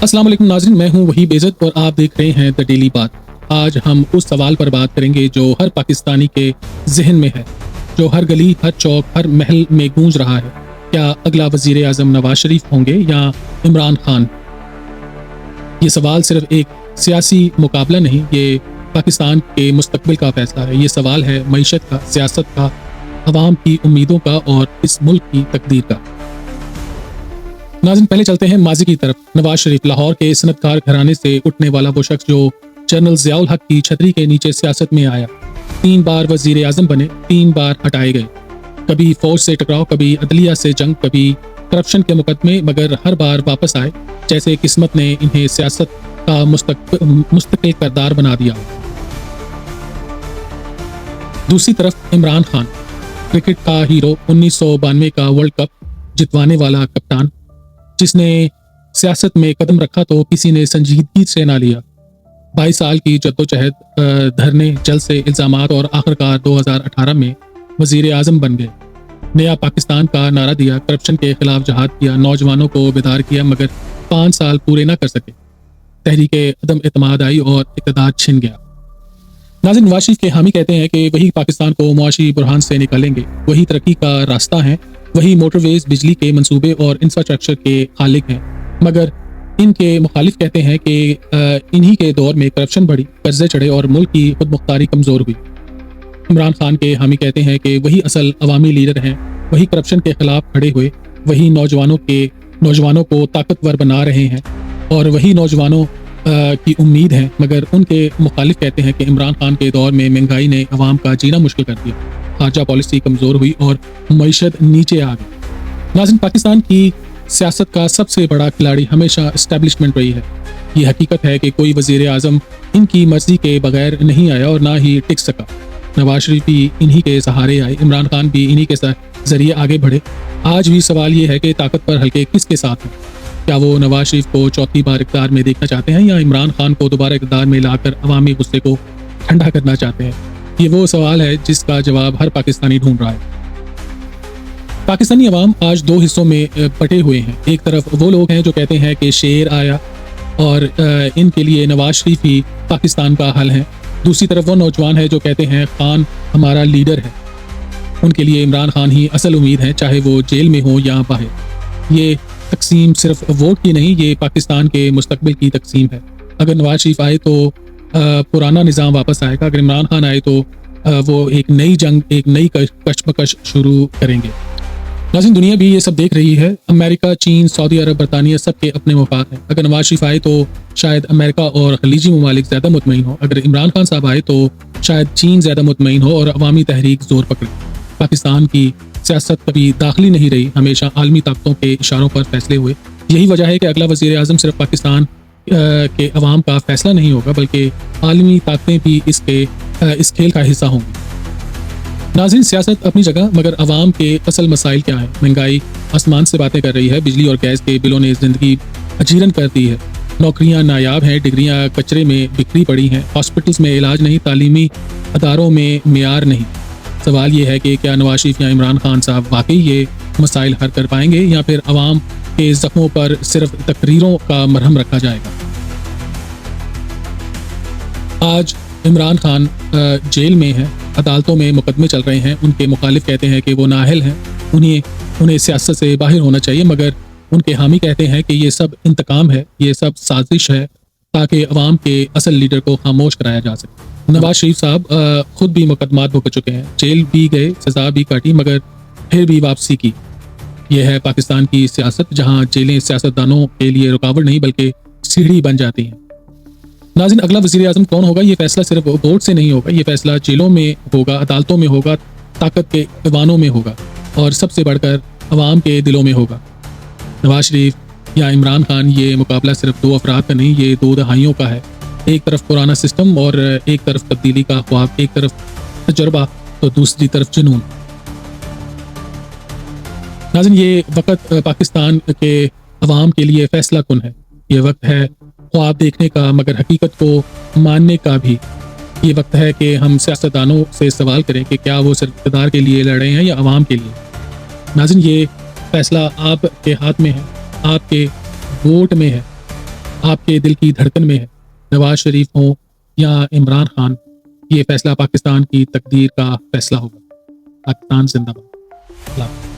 अस्सलाम वालेकुम नाज़रीन, मैं हूं वही बेइज्जत और आप देख रहे हैं द डेली बात। आज हम उस सवाल पर बात करेंगे जो हर पाकिस्तानी के जहन में है, जो हर गली, हर चौक, हर महल में गूंज रहा है। क्या अगला वज़ीर आज़म नवाज शरीफ होंगे या इमरान खान? ये सवाल सिर्फ एक सियासी मुकाबला नहीं, ये पाकिस्तान के मुस्तकबिल का फैसला है। ये सवाल है मईशत का, सियासत का, अवाम की उम्मीदों का और इस मुल्क की तकदीर का। नाज़रीन, पहले चलते हैं माजी की तरफ। नवाज शरीफ लाहौर के सनतकार घराने से उठने वाला वो शख्स जो जनरल ज़ियाउल हक की छतरी के नीचे सियासत में आया, 3 बार वज़ीर आज़म बने, 3 बार हटाए गए। कभी फौज से टकराव, कभी अदलिया से जंग, कभी करप्शन के मुकदमे, मगर हर बार वापस आए जैसे किस्मत ने इन्हें सियासत का मुस्तकिल किरदार बना दिया। दूसरी तरफ इमरान खान, क्रिकेट का हीरो, 1992 का वर्ल्ड कप जितवाने वाला कप्तान, जिसने सियासत में कदम रखा तो किसी ने संजीदगी से ना लिया। 22 साल की जद्दोजहद, धरने, जल्द से इल्जामात और आखिरकार 2018 में वज़ीर आज़म बन गए। नया पाकिस्तान का नारा दिया, करप्शन के खिलाफ जहाद किया, नौजवानों को बेदार किया, मगर 5 साल पूरे ना कर सके। तहरीके अदम एतमाद आई और इक़्तिदार छिन गया। नाज़रीन, नवाज शरीफ के हामी कहते हैं कि वही पाकिस्तान को मुआशी बुरहान से निकालेंगे, वही तरक्की का रास्ता है, वही मोटरवेज, बिजली के मंसूबे और इंफ्रास्ट्रक्चर के खालिक हैं। मगर इनके मुखालिफ कहते हैं कि इन्हीं के दौर में करप्शन बढ़ी, कर्जे चढ़े और मुल्क की खुद मुख्तारी कमज़ोर हुई। इमरान खान के हामी कहते हैं कि वही असल अवामी लीडर हैं, वही करप्शन के खिलाफ खड़े हुए, वही नौजवानों को ताकतवर बना रहे हैं और वही नौजवानों की उम्मीद है। मगर उनके मुखालिफ कहते हैं कि इमरान खान के दौर में महंगाई ने अवाम का जीना मुश्किल कर दिया, खारजा पॉलिसी कमज़ोर हुई और मईशत नीचे आ गई। नाज़रीन, पाकिस्तान की सियासत का सबसे बड़ा खिलाड़ी हमेशा एस्टेब्लिशमेंट रही है। ये हकीकत है कि कोई वज़ीर आज़म इनकी मर्जी के बगैर नहीं आया और ना ही टिक सका। नवाज शरीफ भी इन्हीं के सहारे आए, इमरान खान भी इन्हीं के जरिए आगे बढ़े। आज भी सवाल ये है कि ताकत पर हल्के किसके साथ हैं? क्या वो नवाज शरीफ को चौथी बार इक़्तिदार में देखना चाहते हैं या इमरान खान को दोबारा इक़्तिदार में लाकर अवामी गुस्से को ठंडा करना चाहते हैं? ये वो सवाल है जिसका जवाब हर पाकिस्तानी ढूंढ रहा है। पाकिस्तानी अवाम आज 2 हिस्सों में बटे हुए हैं। एक तरफ वो लोग हैं जो कहते हैं कि शेर आया और इनके लिए नवाज शरीफ ही पाकिस्तान का हल है। दूसरी तरफ वो नौजवान है जो कहते हैं खान हमारा लीडर है, उनके लिए इमरान खान ही असल उम्मीद है, चाहे वो जेल में हो या बाहर। ये तकसीम सिर्फ वोट की नहीं, ये पाकिस्तान के मुस्तकबिल की तकसीम है। अगर नवाज शरीफ आए तो पुराना निज़ाम वापस आएगा, अगर इमरान खान आए तो वो एक नई जंग, एक नई कशमकश शुरू करेंगे। नाज़रीन, दुनिया भी ये सब देख रही है। अमेरिका, चीन, सऊदी अरब, बरतानिया, सबके अपने मफाद हैं। अगर नवाज शरीफ आए तो शायद अमेरिका और खलीजी ममालिक ज़्यादा मुतमईन हो, अगर इमरान खान साहब आए तो शायद चीन ज़्यादा मुतमईन हो और अवामी तहरीक जोर पकड़े। पाकिस्तान की सियासत कभी दाखिली नहीं रही, हमेशा आलमी ताकतों के इशारों पर फैसले हुए। यही वजह है कि अगला वज़ीर आज़म सिर्फ पाकिस्तान के अवाम का फैसला नहीं होगा, बल्कि आलमी ताकतें भी इस खेल का हिस्सा होंगी। नाज़रीन, सियासत अपनी जगह, मगर अवाम के असल मसाइल क्या हैं? महंगाई आसमान से बातें कर रही है, बिजली और गैस के बिलों ने ज़िंदगी अजीरन कर दी है, नौकरियां नायाब हैं, डिग्रियां कचरे में बिखरी पड़ी हैं, हॉस्पिटल्स में इलाज नहीं, तालीमी अदारों में मियार नहीं। सवाल ये है कि क्या नवाज शरीफ या इमरान खान साहब वाकई ये मसाइल हल कर पाएंगे या फिर अवाम के जख्मों पर सिर्फ तकरीरों का मरहम रखा जाएगा? आज इमरान खान जेल में है, अदालतों में मुकदमे चल रहे हैं। उनके मुखालिफ कहते हैं कि वो नाअहल हैं, उन्हें सियासत से बाहर होना चाहिए, मगर उनके हामी कहते हैं कि ये सब इंतकाम है, ये सब साजिश है ताकि अवाम के असल लीडर को खामोश कराया जा सके। नवाज शरीफ साहब खुद भी मुकदमात भुगत चुके हैं, जेल भी गए, सजा भी काटी, मगर फिर भी वापसी की। यह है पाकिस्तान की सियासत, जहाँ जेलें सियासतदानों के लिए रुकावट नहीं बल्कि सीढ़ी बन जाती हैं। नाज़रीन, अगला वज़ीर आज़म कौन होगा, ये फैसला सिर्फ वोट से नहीं होगा, ये फैसला जेलों में होगा, अदालतों में होगा, ताकत के ऐवानों में होगा और सबसे बढ़कर अवाम के दिलों में होगा। नवाज शरीफ या इमरान खान, ये मुकाबला सिर्फ 2 अफराद का नहीं, ये 2 दहाइयों का है। एक तरफ पुराना सिस्टम और एक तरफ तब्दीली का ख्वाब, एक तरफ तजुर्बा तो दूसरी तरफ जुनून। नाज़रीन, ये वक्त पाकिस्तान के अवाम के लिए फैसला कुन है। ये वक्त है ख्वाब देखने का, मगर हकीकत को मानने का भी। ये वक्त है कि हम सियासतदानों से सवाल करें कि क्या वो सिर्फ इक़्तिदार के लिए लड़ रहे हैं या अवाम के लिए। नाज़रीन, ये फैसला आपके हाथ में है, आपके वोट में है। آپ کے دل کی دھڑکن میں ہے، نواز شریف ہوں یا عمران خان، یہ فیصلہ پاکستان کی تقدیر کا فیصلہ ہوگا۔ پاکستان زندہ باد۔ اللہ حافظ۔